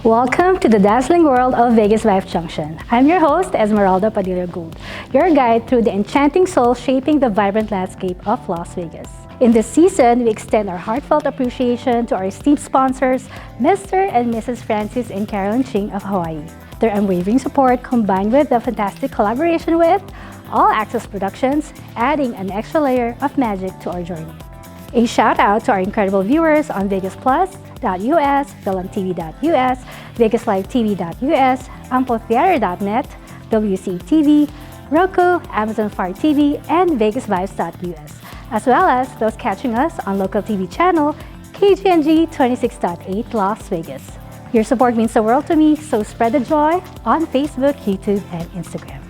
Welcome to the dazzling world of VegasVibes Junction. I'm your host, Esmeralda Padilla Gould, your guide through the enchanting soul shaping the vibrant landscape of Las Vegas. In this season, we extend our heartfelt appreciation to our esteemed sponsors, Mr. and Mrs. Francis and Carolyn Ching of Hawaii. Their unwavering support combined with the fantastic collaboration with All Access Productions, adding an extra layer of magic to our journey. A shout out to our incredible viewers on VegasPlus.us, FilmTV.us, VegasLiveTV.us, AmpleTheater.net, WCTV, Roku, Amazon Fire TV, and VegasVibes.us, as well as those catching us on local TV channel KGNG 26.8 Las Vegas. Your support means the world to me, so spread the joy on Facebook, YouTube, and Instagram.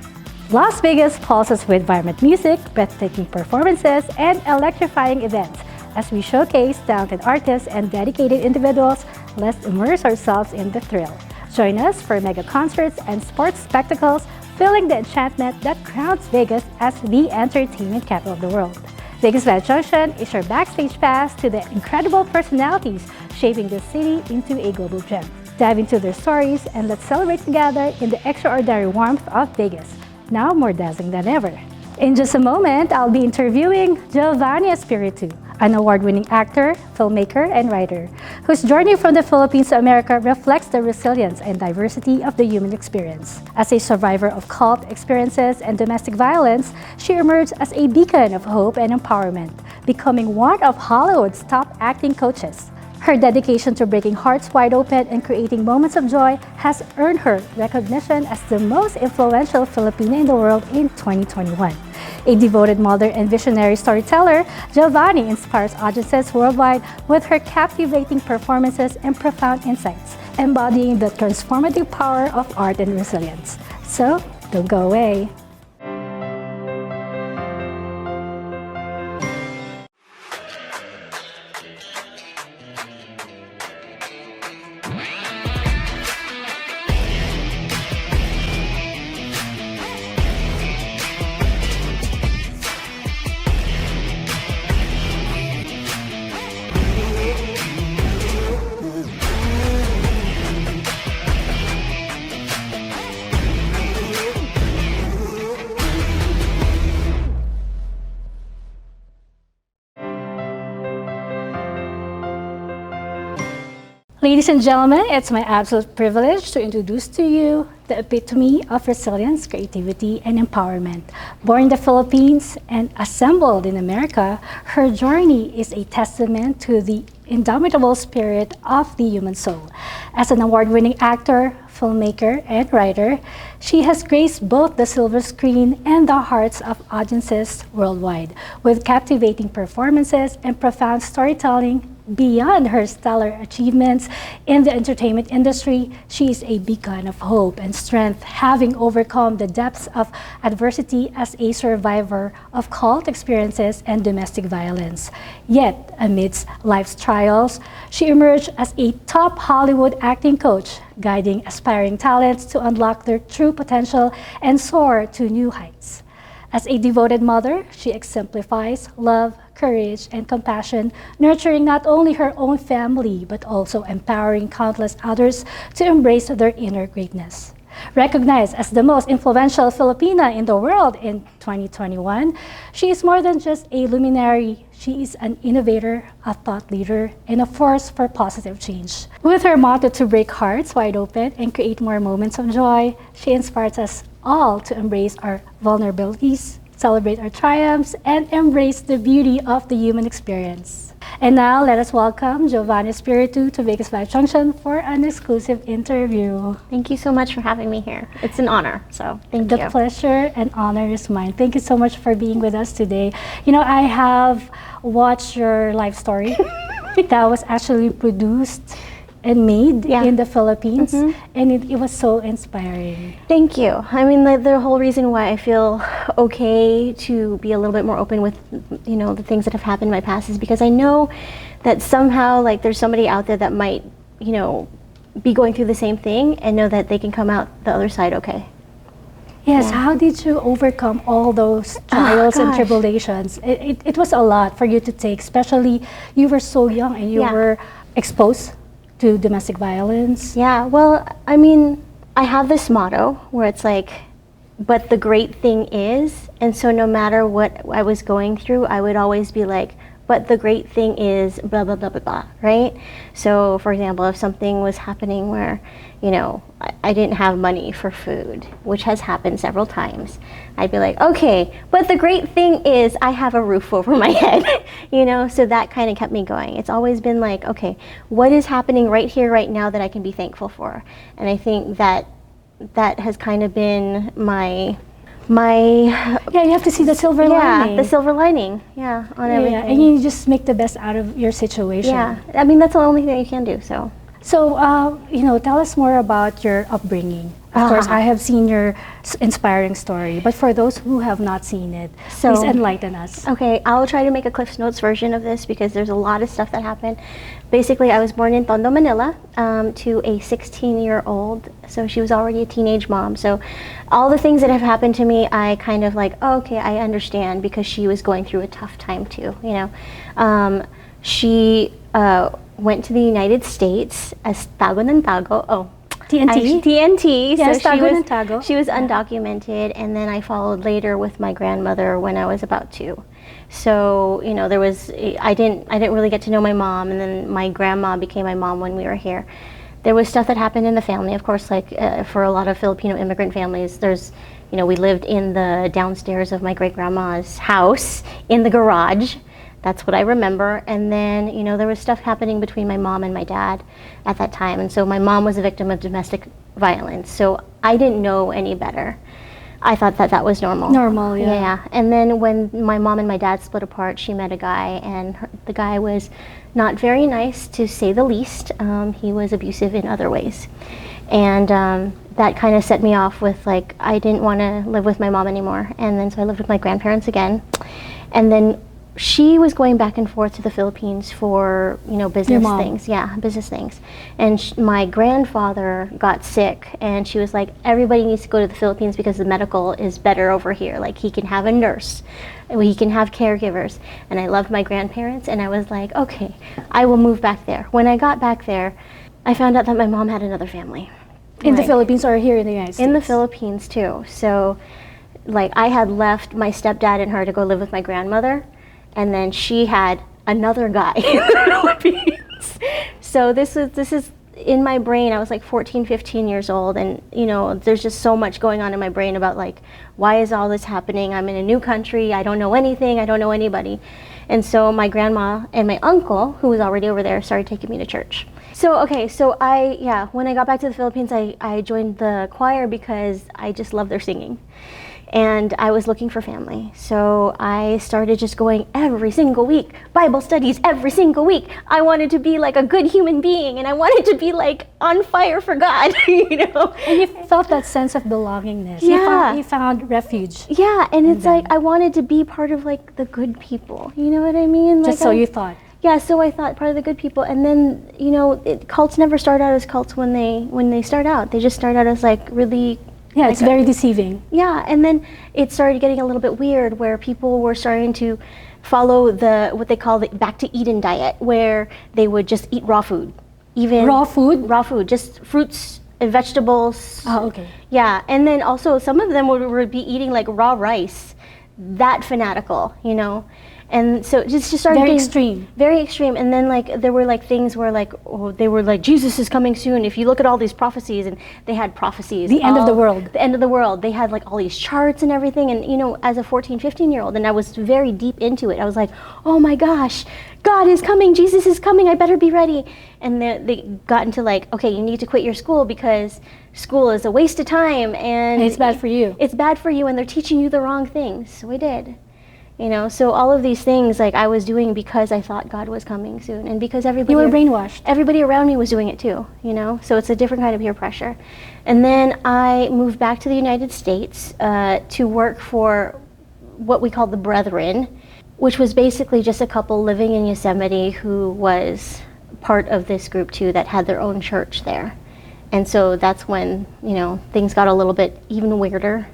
Las Vegas pulses with vibrant music, breathtaking performances, and electrifying events. As we showcase talented artists and dedicated individuals, let's immerse ourselves in the thrill. Join us for mega concerts and sports spectacles, filling the enchantment that crowns Vegas as the entertainment capital of the world. VegasVibes Junction is your backstage pass to the incredible personalities shaping the city into a global gem. Dive into their stories and let's celebrate together in the extraordinary warmth of Vegas, now more dazzling than ever. In just a moment, I'll be interviewing Giovannie Espiritu, an award-winning actor, filmmaker, and writer, whose journey from the Philippines to America reflects the resilience and diversity of the human experience. As a survivor of cult experiences and domestic violence, she emerged as a beacon of hope and empowerment, becoming one of Hollywood's top acting coaches. Her dedication to breaking hearts wide open and creating moments of joy has earned her recognition as the most influential Filipina in the world in 2021. A devoted mother and visionary storyteller, Giovannie inspires audiences worldwide with her captivating performances and profound insights, embodying the transformative power of art and resilience. So, don't go away. Ladies and gentlemen, it's my absolute privilege to introduce to you the epitome of resilience, creativity, and empowerment. Born in the Philippines and assembled in America, her journey is a testament to the indomitable spirit of the human soul. As an award-winning actor, filmmaker, and writer, she has graced both the silver screen and the hearts of audiences worldwide, with captivating performances and profound storytelling. Beyond her stellar achievements in the entertainment industry, she is a beacon of hope and strength, having overcome the depths of adversity as a survivor of cult experiences and domestic violence. Yet, amidst life's trials, she emerged as a top Hollywood acting coach, guiding aspiring talents to unlock their true potential and soar to new heights. As a devoted mother, she exemplifies love, courage, and compassion, nurturing not only her own family, but also empowering countless others to embrace their inner greatness. Recognized as the most influential Filipina in the world in 2021, she is more than just a luminary. She is an innovator, a thought leader, and a force for positive change. With her motto to break hearts wide open and create more moments of joy, she inspires us all to embrace our vulnerabilities, celebrate our triumphs, and embrace the beauty of the human experience. And now, let us welcome Giovannie Espiritu to VegasVibes Junction for an exclusive interview. Thank you so much for having me here. It's an honor, so thank you. The pleasure and honor is mine. Thank you so much for being with us today. You know, I have watched your life story that was actually produced and made in the Philippines, and it was so inspiring. Thank you. I mean, the whole reason why I feel okay to be a little bit more open with, you know, the things that have happened in my past is because I know that somehow, like, there's somebody out there that might, you know, be going through the same thing and know that they can come out the other side okay. Yes, how did you overcome all those trials and tribulations? It was a lot for you to take, especially you were so young and you were exposed to domestic violence? Yeah, well, I mean, I have this motto where it's like, but the great thing is, and so no matter what I was going through, I would always be like, but the great thing is blah, blah, blah, blah, blah, right? So for example, if something was happening where, you know, I didn't have money for food, which has happened several times, I'd be like, okay, but the great thing is I have a roof over my head, you know? So that kind of kept me going. It's always been like, okay, what is happening right here, right now that I can be thankful for? And I think that has kind of been my Yeah, you have to see the silver lining. Yeah, the silver lining, yeah, on everything. Yeah, and you just make the best out of your situation. Yeah, I mean, that's the only thing you can do, so. So, you know, tell us more about your upbringing. Of course, I have seen your inspiring story, but for those who have not seen it, please enlighten us. Okay, I'll try to make a Cliff's Notes version of this because there's a lot of stuff that happened. Basically, I was born in Tondo, Manila, to a 16-year-old, so she was already a teenage mom. So all the things that have happened to me, I kind of like, oh, okay, I understand because she was going through a tough time too, you know. She went to the United States as Tago ng Tago. Oh, TNT? TNT. Yes, so Tago ng Tago. she was undocumented, and then I followed later with my grandmother when I was about 2. So, you know, there was, I didn't really get to know my mom, and then my grandma became my mom when we were here. There was stuff that happened in the family, of course, like for a lot of Filipino immigrant families, there's, you know, we lived in the downstairs of my great-grandma's house, in the garage. That's what I remember. And then, you know, there was stuff happening between my mom and my dad at that time. And so my mom was a victim of domestic violence. So I didn't know any better. I thought that that was normal. Normal, yeah. Yeah. And then when my mom and my dad split apart, she met a guy, and the guy was not very nice, to say the least. He was abusive in other ways. And that kind of set me off with, like, I didn't want to live with my mom anymore. And then so I lived with my grandparents again. And then she was going back and forth to the Philippines for, you know, business things. Yeah, business things. And my grandfather got sick, and she was like, everybody needs to go to the Philippines because the medical is better over here. Like, he can have a nurse, he can have caregivers. And I loved my grandparents, and I was like, okay, I will move back there. When I got back there, I found out that my mom had another family. In the Philippines or here in the United States? In the Philippines too. So, like, I had left my stepdad and her to go live with my grandmother, and then she had another guy in the Philippines. So this is in my brain. I was like 14, 15 years old, and, you know, there's just so much going on in my brain about, like, why is all this happening? I'm in a new country. I don't know anything. I don't know anybody. And so my grandma and my uncle, who was already over there, started taking me to church. So, okay, so when I got back to the Philippines, I joined the choir because I just love their singing. And I was looking for family. So I started just going every single week, Bible studies every single week. I wanted to be like a good human being, and I wanted to be like on fire for God, you know? And you felt that sense of belongingness. Yeah. You found refuge. Yeah, and it's like I wanted to be part of like the good people, you know what I mean? Just like so you thought. Yeah, so I thought part of the good people, and then, you know, cults never start out as cults when they start out. They just start out as like really. Yeah, like it's very deceiving. Yeah, and then it started getting a little bit weird where people were starting to follow what they call the back to Eden diet, where they would just eat raw food. Even raw food? Raw food, just fruits and vegetables. Oh, okay. Yeah, and then also some of them would be eating like raw rice. That fanatical, you know? And so it just started very getting extreme. Very extreme. And then like there were like things where like, oh, they were like, Jesus is coming soon. If you look at all these prophecies, and they had prophecies. The end of the world. The end of the world. They had like all these charts and everything. And, you know, as a 14, 15-year-old, and I was very deep into it. I was like, oh my gosh, God is coming. Jesus is coming. I better be ready. And they got into like, okay, you need to quit your school because school is a waste of time. And it's bad for you. It's bad for you, and they're teaching you the wrong things. So we did. You know, so all of these things like I was doing because I thought God was coming soon, and because everybody. You were brainwashed. Everybody around me was doing it too, you know, so it's a different kind of peer pressure. And then I moved back to the United States to work for what we called the Brethren, which was basically just a couple living in Yosemite who was part of this group too that had their own church there. And so that's when, you know, things got a little bit even weirder.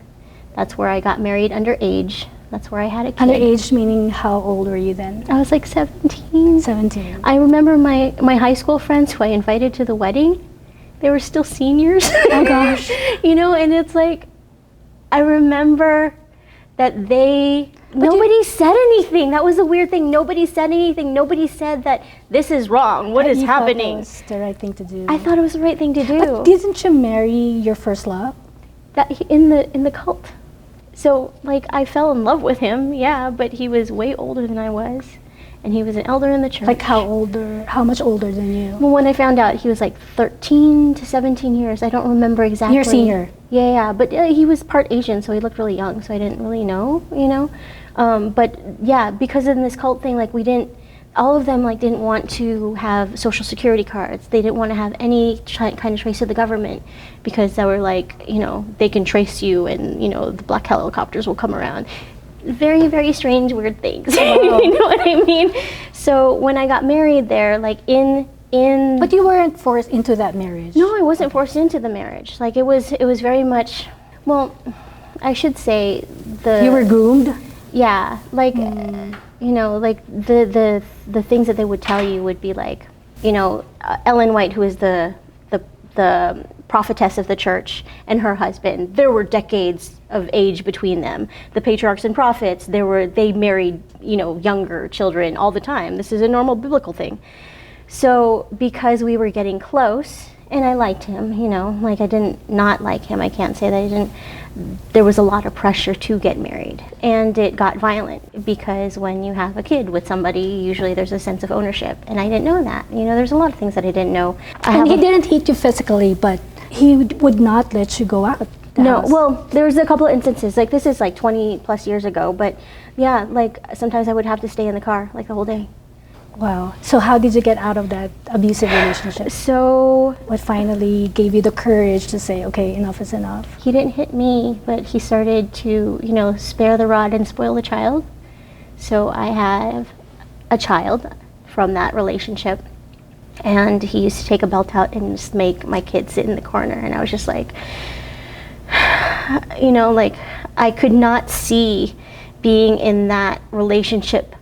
That's where I got married underage. that's where I had a kid. Underage meaning how old were you then? I was like 17. 17. I remember my high school friends who I invited to the wedding, they were still seniors. Oh gosh. You know, and it's like, I remember that nobody said anything. That was the weird thing. Nobody said anything. Nobody said that this is wrong. What is happening? It was the right thing to do. I thought it was the right thing to do. But didn't you marry your first love? In the cult. So like I fell in love with him, yeah, but he was way older than I was, and he was an elder in the church. Like how much older than you? Well, when I found out, he was like 13 to 17 years. I don't remember exactly. You're senior. Yeah, but he was part Asian, so he looked really young. So I didn't really know, you know. But yeah, because in this cult thing, like all of them like didn't want to have social security cards. They didn't want to have any kind of trace of the government, because they were like, you know, they can trace you, and you know the black helicopters will come around. Very, very strange, weird things. Wow. You know what I mean? So when I got married there, like in But you weren't forced into that marriage. No, I wasn't forced into the marriage. Like it was very much, well, I should say You were groomed? Yeah, like you know, like the things that they would tell you would be like, you know, Ellen White, who is the prophetess of the church, and her husband, there were decades of age between them. The patriarchs and prophets, they married, you know, younger children all the time. This is a normal biblical thing. So because we were getting close, and I liked him, you know, like I didn't not like him. I can't say that I didn't. There was a lot of pressure to get married, and it got violent, because when you have a kid with somebody, usually there's a sense of ownership, and I didn't know that. You know, there's a lot of things that I didn't know. And he didn't hit you physically, but he would not let you go out. No, well, there was a couple of instances, like this is like 20 plus years ago, but yeah, like sometimes I would have to stay in the car like the whole day. Wow. So how did you get out of that abusive relationship? So what finally gave you the courage to say, okay, enough is enough? He didn't hit me, but he started to, you know, spare the rod and spoil the child. So I have a child from that relationship, and he used to take a belt out and just make my kid sit in the corner, and I was just like, you know, like I could not see being in that relationship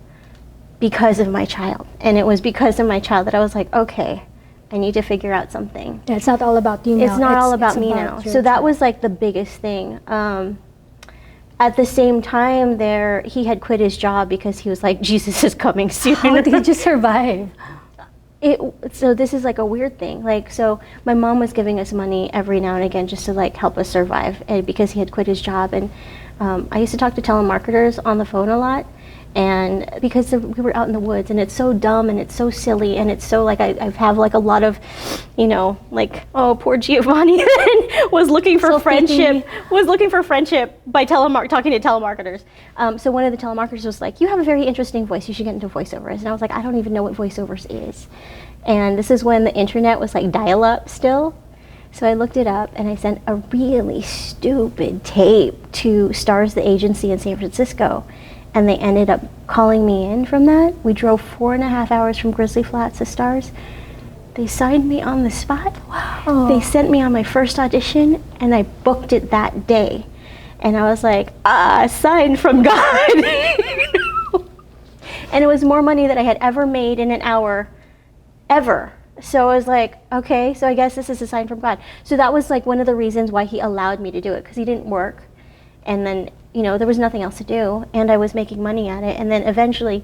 because of my child. And it was because of my child that I was like, okay, I need to figure out something. Yeah, it's not all about you now. It's not all about me now. So that was like the biggest thing. At the same time there, he had quit his job because he was like, Jesus is coming soon. How did you survive? So this is like a weird thing. Like, so my mom was giving us money every now and again just to like help us survive, and because he had quit his job. And I used to talk to telemarketers on the phone a lot, and because we were out in the woods, and it's so dumb and it's so silly, and it's so like I have like a lot of, you know, like, oh, poor Giovannie was looking for friendship, by talking to telemarketers. So one of the telemarketers was like, you have a very interesting voice, you should get into voiceovers. And I was like, I don't even know what voiceovers is. And this is when the internet was like dial-up still. So I looked it up, and I sent a really stupid tape to Stars, the agency in San Francisco. And they ended up calling me in from that. We drove 4.5 hours from Grizzly Flats to Stars. They signed me on the spot. Wow. They sent me on my first audition, and I booked it that day. And I was like, signed from God. And it was more money than I had ever made in an hour, ever. So I was like, okay, so I guess this is a sign from God. So that was like one of the reasons why he allowed me to do it, because he didn't work. And then, you know, there was nothing else to do, and I was making money at it. And then eventually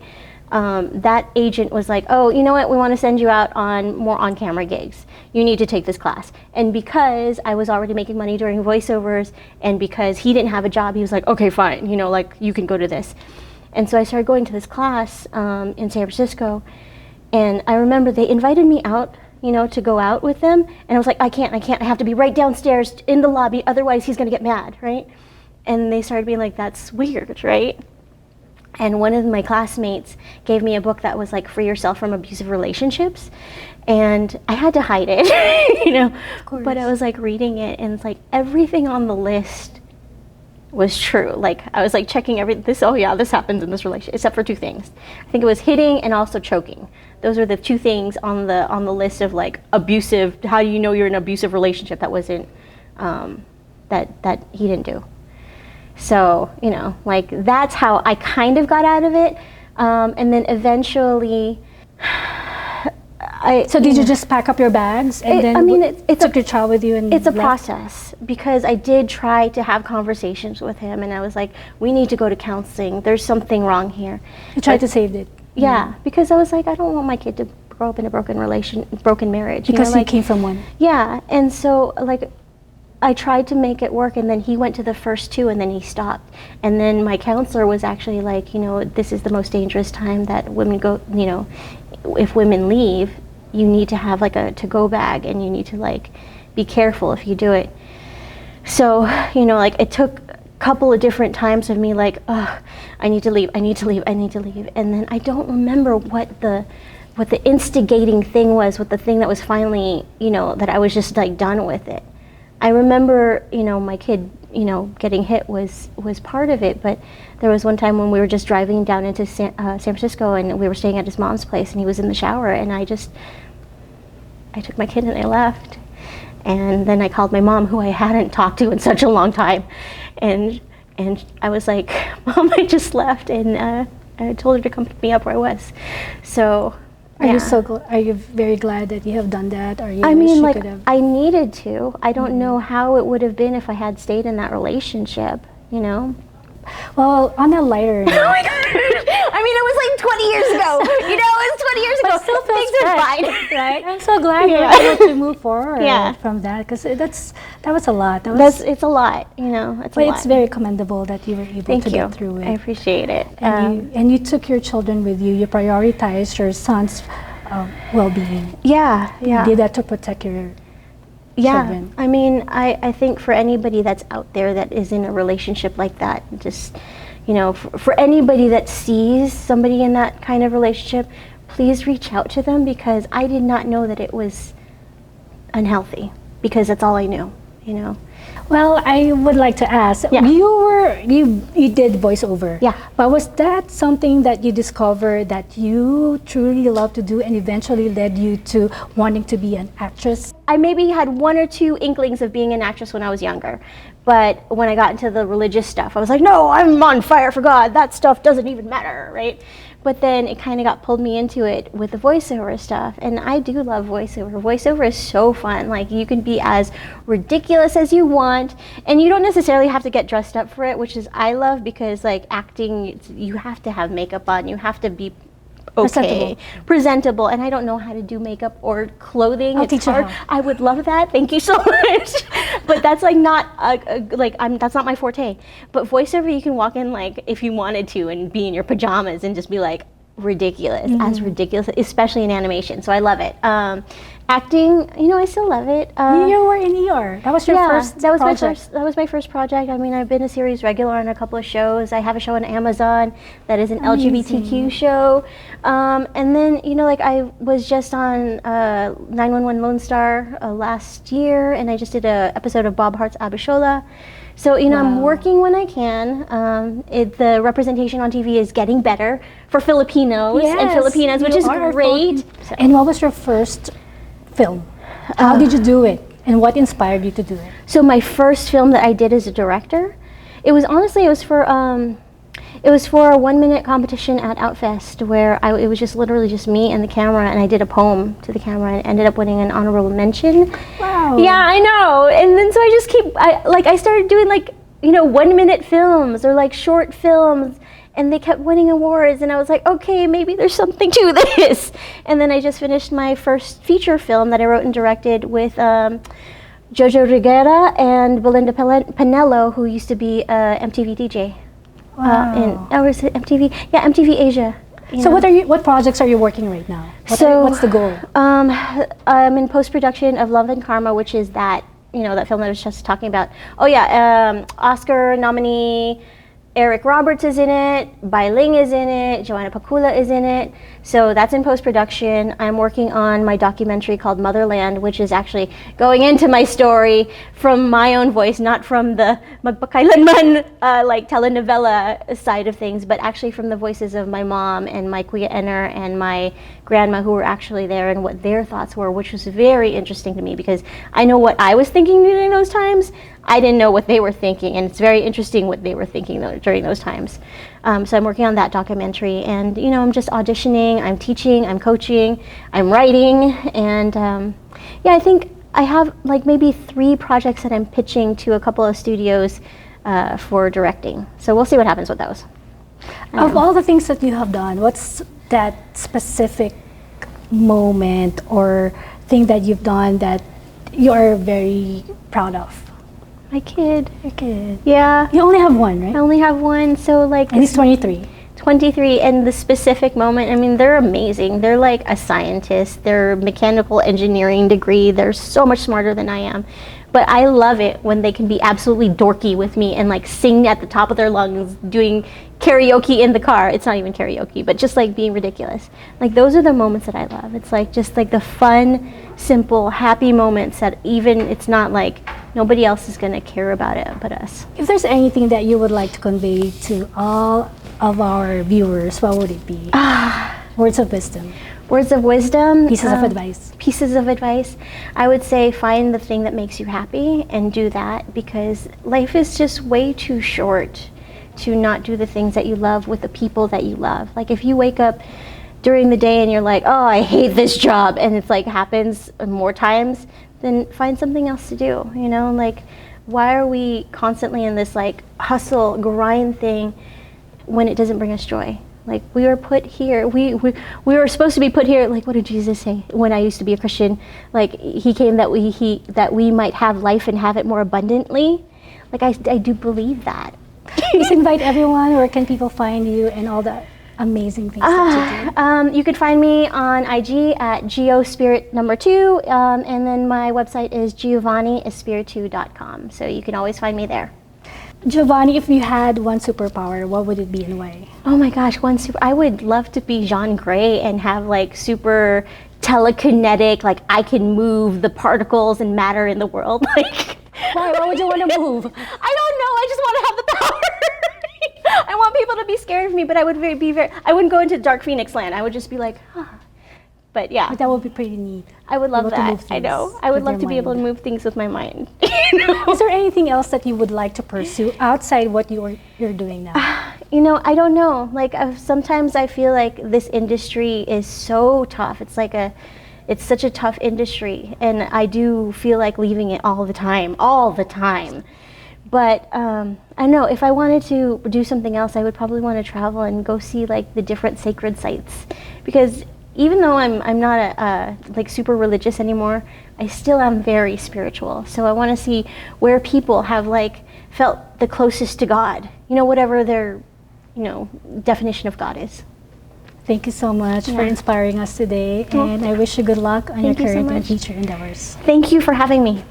that agent was like, oh, you know what, we want to send you out on more on-camera gigs. You need to take this class. And because I was already making money during voiceovers, and because he didn't have a job, he was like, okay, fine, you know, like, you can go to this. And so I started going to this class in San Francisco, and I remember they invited me out, you know, to go out with them, and I was like, I can't, I have to be right downstairs in the lobby, otherwise he's gonna get mad, right? And they started being like, that's weird, right? And one of my classmates gave me a book that was like Free Yourself from Abusive Relationships. And I had to hide it, you know, but I was like reading it, and it's like everything on the list was true. Like I was like checking this happens in this relationship, except for two things. I think it was hitting and also choking. Those are the two things on the list of like abusive, how do you know you're in an abusive relationship that wasn't, that he didn't do. So, you know, like that's how I kind of got out of it. And then eventually, So did you just pack up your bags and then took your child with you and it's a left? process, because I did try to have conversations with him, and I was like, we need to go to counseling. There's something wrong here. You tried to save it. Yeah, because I was like, I don't want my kid to grow up in a broken marriage. Because you you came from one. Yeah, and so like I tried to make it work, and then he went to the first two, and then he stopped. And then my counselor was actually like, you know, this is the most dangerous time that women go, you know, if women leave, you need to have like a to-go bag, and you need to like be careful if you do it. So, you know, like it took a couple of different times of me like, oh, I need to leave, I need to leave, I need to leave. And then I don't remember what the instigating thing was, what the thing that was finally, you know, that I was just like done with it. I remember, you know, my kid, you know, getting hit was part of it, but there was one time when we were just driving down into San Francisco, and we were staying at his mom's place, and he was in the shower, and I took my kid and I left. And then I called my mom, who I hadn't talked to in such a long time, and I was like, Mom, I just left, and I told her to come pick me up where I was. So. Are you very glad that you have done that? Or you I mean, wish like, you could have? I needed to. I don't know how it would have been if I had stayed in that relationship, you know? Well, on a lighter note. Oh my God. I mean, it was like 20 years ago. You know, it was 20 years ago. But still feels Things are fresh, fine. right? I'm so glad you're able to move forward from that, because that was a lot. It's a lot, you know. It's a lot. It's very commendable that you were able to get through it. I appreciate it. And you took your children with you. You prioritized your son's well-being. Yeah. You did that to protect your children. I mean, I think for anybody that's out there that is in a relationship like that, just, you know, for anybody that sees somebody in that kind of relationship, please reach out to them, because I did not know that it was unhealthy, because that's all I knew, you know. Well, I would like to ask, you did voiceover. Yeah. But was that something that you discovered that you truly love to do and eventually led you to wanting to be an actress? I maybe had one or two inklings of being an actress when I was younger. But when I got into the religious stuff, I was like, no, I'm on fire for God. That stuff doesn't even matter, right? But then it kind of pulled me into it with the voiceover stuff. And I do love voiceover. Voiceover is so fun. Like, you can be as ridiculous as you want, and you don't necessarily have to get dressed up for it, which is I love, because like acting, you have to have makeup on, you have to be presentable, and I don't know how to do makeup or clothing. I'll it's teach hard. you how. I would love that. Thank you so much. But that's like not that's not my forte. But voiceover, you can walk in like if you wanted to and be in your pajamas and just be like ridiculous, as ridiculous, especially in animation. So I love it. Acting, you know, I still love it. You were in ER. That was your first project. That was my first project. I mean, I've been a series regular on a couple of shows. I have a show on Amazon that is an LGBTQ show. And then, you know, like I was just on 911 Lone Star last year, and I just did an episode of Bob Hart's Abishola. So, you know, I'm working when I can. The representation on TV is getting better for Filipinos and Filipinas, which is great. And what was your first film? How did you do it? And what inspired you to do it? So my first film that I did as a director, it was for a 1-minute competition at Outfest, where it was just literally just me and the camera, and I did a poem to the camera and ended up winning an honorable mention. Wow. Yeah, I know. And then so I started doing like, you know, 1-minute films or like short films, and they kept winning awards, and I was like, okay, maybe there's something to this. And then I just finished my first feature film that I wrote and directed with Jojo Riguera and Belinda Pinello, who used to be MTV DJ. Wow. Was it MTV? Yeah, MTV Asia. So what projects are you working right now? What's the goal? I'm in post-production of Love and Karma, which is that, you know, that film that I was just talking about. Oh yeah, Oscar nominee Eric Roberts is in it, Bai Ling is in it, Joanna Pakula is in it. So that's in post-production. I'm working on my documentary called Motherland, which is actually going into my story from my own voice, not from the magpakailanman like telenovela side of things, but actually from the voices of my mom and my Kuya Ener and my grandma, who were actually there, and what their thoughts were, which was very interesting to me, because I know what I was thinking during those times. I didn't know what they were thinking, and it's very interesting what they were thinking during those times. So I'm working on that documentary, and you know, I'm just auditioning, I'm teaching, I'm coaching, I'm writing, and yeah, I think I have like maybe 3 projects that I'm pitching to a couple of studios for directing. So we'll see what happens with those. Of all the things that you have done, what's that specific moment or thing that you've done that you're very proud of? My kid. Your kid. Yeah. You only have one, right? I only have one, so like. And he's 23. 23, and the specific moment, I mean, they're amazing. They're like a scientist. They're mechanical engineering degree. They're so much smarter than I am. But I love it when they can be absolutely dorky with me and like sing at the top of their lungs, doing karaoke in the car. It's not even karaoke, but just like being ridiculous. Like those are the moments that I love. It's like just like the fun, simple, happy moments that even it's not like nobody else is gonna care about it but us. If there's anything that you would like to convey to all of our viewers, what would it be? Words of wisdom. Words of wisdom. Pieces of advice. Pieces of advice. I would say find the thing that makes you happy and do that, because life is just way too short to not do the things that you love with the people that you love. Like if you wake up during the day and you're like, oh, I hate this job, and it's like happens more times, then find something else to do, you know? Like, why are we constantly in this like hustle, grind thing when it doesn't bring us joy? Like we were put here, we were supposed to be put here. Like what did Jesus say? When I used to be a Christian, like he came that we might have life and have it more abundantly. Like I do believe that. Please invite everyone. Where can people find you and all the amazing things that you do? You can find me on IG at GeoSpirit2, and then my website is GiovannieEspiritu.com. So you can always find me there. Giovannie, if you had one superpower, what would it be and why? Oh my gosh, I would love to be Jean Grey and have like super telekinetic, like I can move the particles and matter in the world. Like, why would you want to move? I don't know, I just want to have the power. I want people to be scared of me, but I wouldn't go into Dark Phoenix land. I would just be like, But yeah. But that would be pretty neat. I would love that. I know. I would love to be able to move things with my mind. You know? Is there anything else that you would like to pursue outside what you're doing now? You know, I don't know. Like sometimes I feel like this industry is so tough. It's such a tough industry, and I do feel like leaving it all the time. But I don't know, if I wanted to do something else, I would probably want to travel and go see like the different sacred sites, because even though I'm not like super religious anymore, I still am very spiritual. So I want to see where people have like felt the closest to God, you know, whatever their, you know, definition of God is. Thank you so much for inspiring us today, and I wish you good luck on your current and future endeavors. Thank you for having me.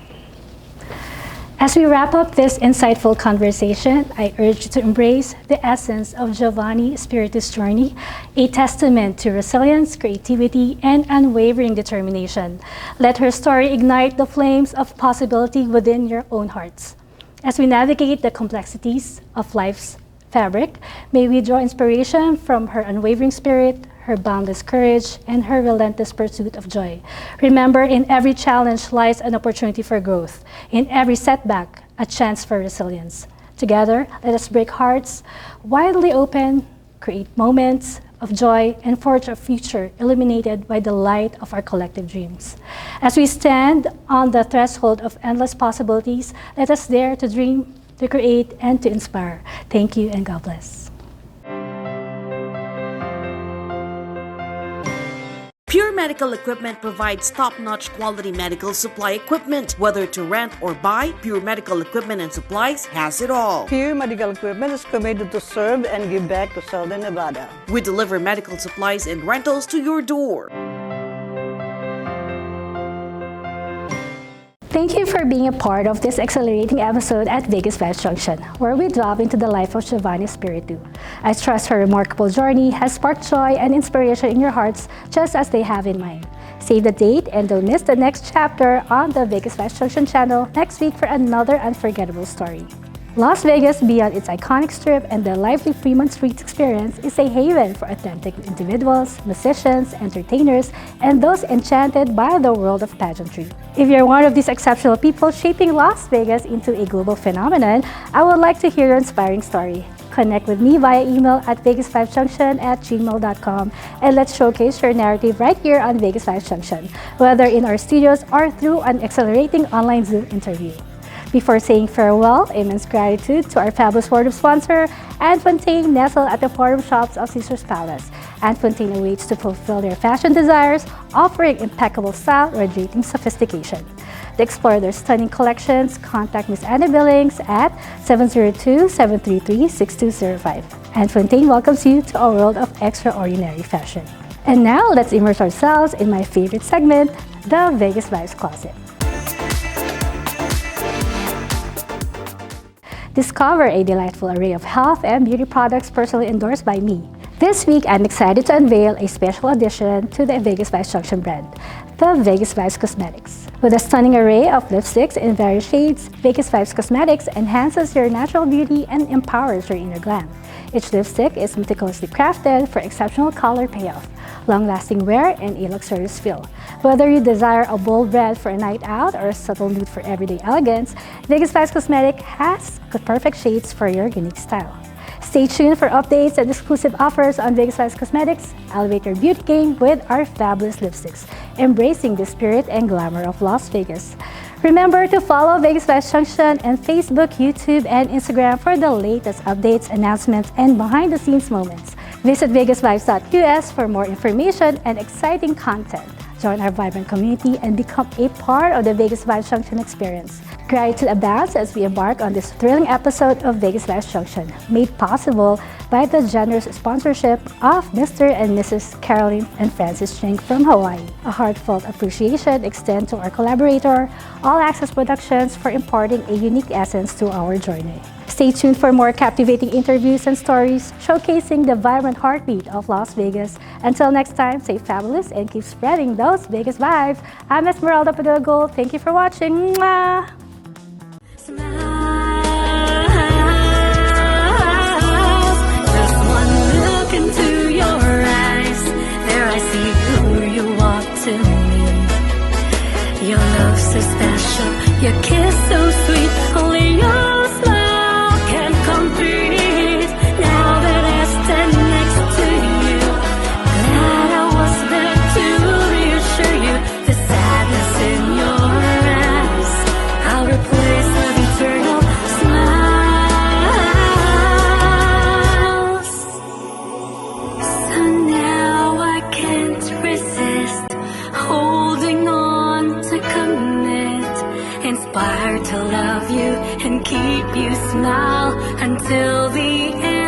As we wrap up this insightful conversation, I urge you to embrace the essence of Giovannie Espiritu's journey, a testament to resilience, creativity, and unwavering determination. Let her story ignite the flames of possibility within your own hearts. As we navigate the complexities of life's fabric, may we draw inspiration from her unwavering spirit, her boundless courage, and her relentless pursuit of joy. Remember, in every challenge lies an opportunity for growth. In every setback, a chance for resilience. Together, let us break hearts widely open, create moments of joy, and forge a future illuminated by the light of our collective dreams. As we stand on the threshold of endless possibilities, let us dare to dream, to create, and to inspire. Thank you, and God bless. Pure Medical Equipment provides top-notch quality medical supply equipment. Whether to rent or buy, Pure Medical Equipment and Supplies has it all. Pure Medical Equipment is committed to serve and give back to Southern Nevada. We deliver medical supplies and rentals to your door. Thank you for being a part of this exhilarating episode at VegasVibes Junction, where we delve into the life of Giovannie Espiritu. I trust her remarkable journey has sparked joy and inspiration in your hearts, just as they have in mine. Save the date and don't miss the next chapter on the VegasVibes Junction channel next week for another unforgettable story. Las Vegas, beyond its iconic strip and the lively Fremont Street experience, is a haven for authentic individuals, musicians, entertainers, and those enchanted by the world of pageantry. If you're one of these exceptional people shaping Las Vegas into a global phenomenon, I would like to hear your inspiring story. Connect with me via email at VegasVibesJunction@gmail.com, and let's showcase your narrative right here on Vegas Vibes Junction, whether in our studios or through an exhilarating online Zoom interview. Before saying farewell, immense gratitude to our fabulous wardrobe sponsor, Anne Fontaine, nestled at the forum shops of Caesar's Palace. Anne Fontaine awaits to fulfill their fashion desires, offering impeccable style, radiating sophistication. To explore their stunning collections, contact Ms. Anna Billings at 702-733-6205. Anne Fontaine welcomes you to a world of extraordinary fashion. And now, let's immerse ourselves in my favorite segment, the Vegas Vibes Closet. Discover a delightful array of health and beauty products personally endorsed by me. This week, I'm excited to unveil a special addition to the Vegas Vibes Junction brand, the VegasVibes Cosmetics. With a stunning array of lipsticks in various shades, VegasVibes Cosmetics enhances your natural beauty and empowers your inner glam. Each lipstick is meticulously crafted for exceptional color payoff, long-lasting wear, and a luxurious feel. Whether you desire a bold red for a night out or a subtle nude for everyday elegance, VegasVibes Cosmetics has the perfect shades for your unique style. Stay tuned for updates and exclusive offers on VegasVibes Cosmetics. Elevate your beauty game with our fabulous lipsticks, embracing the spirit and glamour of Las Vegas. Remember to follow Vegas Vibes Junction on Facebook, YouTube, and Instagram for the latest updates, announcements, and behind-the-scenes moments. Visit VegasVibes.us for more information and exciting content. Join our vibrant community and become a part of the Vegas Vibes Junction experience. Gratitude abounds as we embark on this thrilling episode of Vegas Vibes Junction, made possible by the generous sponsorship of Mr. and Mrs. Caroline and Francis Ching from Hawaii. A heartfelt appreciation extends to our collaborator, All Access Productions, for imparting a unique essence to our journey. Stay tuned for more captivating interviews and stories showcasing the vibrant heartbeat of Las Vegas. Until next time, stay fabulous and keep spreading those Vegas vibes. I'm Esmeralda Padilla. Thank you for watching. Mwah! Into your eyes, there I see who you are to me. Your love so special, your kiss so sweet, only your smile can complete. Now that I stand next to you, glad I was there to reassure you. The sadness in your eyes, I'll replace with eternal smiles. So now I can't resist holding on to commit, inspired to love you and keep you smile until the end.